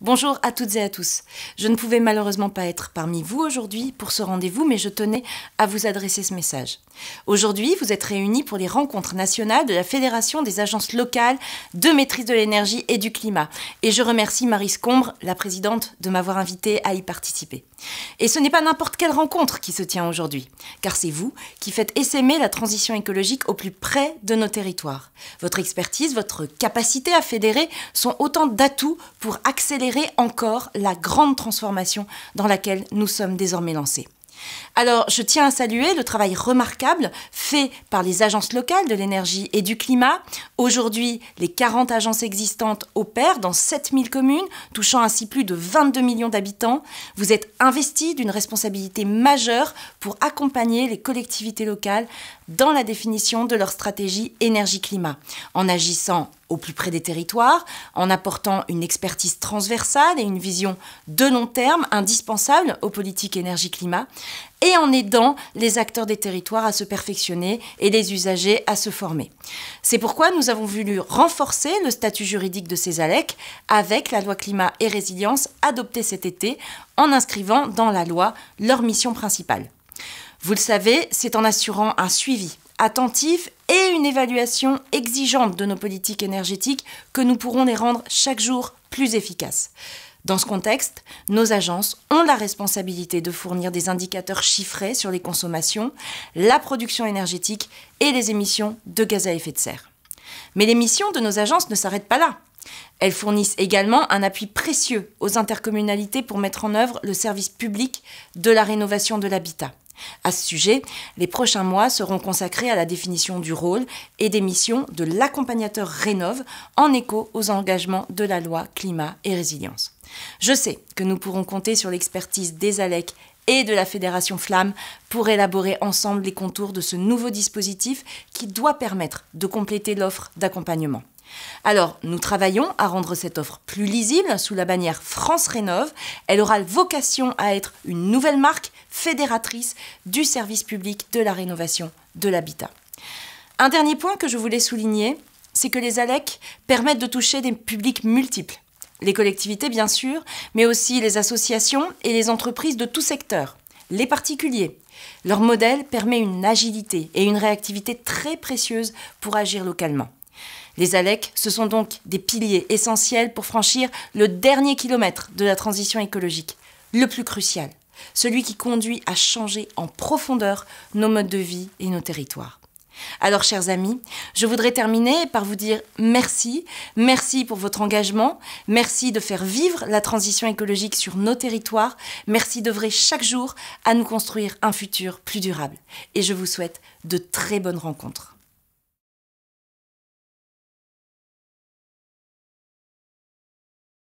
Bonjour à toutes et à tous. Je ne pouvais malheureusement pas être parmi vous aujourd'hui pour ce rendez-vous, mais je tenais à vous adresser ce message. Aujourd'hui, vous êtes réunis pour les rencontres nationales de la Fédération des agences locales de maîtrise de l'énergie et du climat. Et je remercie Marie Scombre, la présidente, de m'avoir invitée à y participer. Et ce n'est pas n'importe quelle rencontre qui se tient aujourd'hui, car c'est vous qui faites essaimer la transition écologique au plus près de nos territoires. Votre expertise, votre capacité à fédérer sont autant d'atouts pour accélérer encore la grande transformation dans laquelle nous sommes désormais lancés. Alors, je tiens à saluer le travail remarquable fait par les agences locales de l'énergie et du climat. Aujourd'hui, les 40 agences existantes opèrent dans 7000 communes, touchant ainsi plus de 22 millions d'habitants. Vous êtes investis d'une responsabilité majeure pour accompagner les collectivités locales dans la définition de leur stratégie énergie-climat, en agissant au plus près des territoires, en apportant une expertise transversale et une vision de long terme indispensable aux politiques énergie-climat, et en aidant les acteurs des territoires à se perfectionner et les usagers à se former. C'est pourquoi nous avons voulu renforcer le statut juridique de ces ALEC avec la loi climat et résilience adoptée cet été en inscrivant dans la loi leur mission principale. Vous le savez, c'est en assurant un suivi attentif et une évaluation exigeante de nos politiques énergétiques que nous pourrons les rendre chaque jour plus efficaces. Dans ce contexte, nos agences ont la responsabilité de fournir des indicateurs chiffrés sur les consommations, la production énergétique et les émissions de gaz à effet de serre. Mais les missions de nos agences ne s'arrêtent pas là. Elles fournissent également un appui précieux aux intercommunalités pour mettre en œuvre le service public de la rénovation de l'habitat. À ce sujet, les prochains mois seront consacrés à la définition du rôle et des missions de l'accompagnateur Rénov' en écho aux engagements de la loi climat et résilience. Je sais que nous pourrons compter sur l'expertise des ALEC et de la Fédération Flamme pour élaborer ensemble les contours de ce nouveau dispositif qui doit permettre de compléter l'offre d'accompagnement. Alors, nous travaillons à rendre cette offre plus lisible sous la bannière France Rénov'. Elle aura vocation à être une nouvelle marque fédératrice du service public de la rénovation de l'habitat. Un dernier point que je voulais souligner, c'est que les ALEC permettent de toucher des publics multiples. Les collectivités, bien sûr, mais aussi les associations et les entreprises de tout secteur, les particuliers. Leur modèle permet une agilité et une réactivité très précieuses pour agir localement. Les ALEC, ce sont donc des piliers essentiels pour franchir le dernier kilomètre de la transition écologique, le plus crucial, celui qui conduit à changer en profondeur nos modes de vie et nos territoires. Alors, chers amis, je voudrais terminer par vous dire merci. Merci pour votre engagement. Merci de faire vivre la transition écologique sur nos territoires. Merci d'œuvrer chaque jour à nous construire un futur plus durable. Et je vous souhaite de très bonnes rencontres.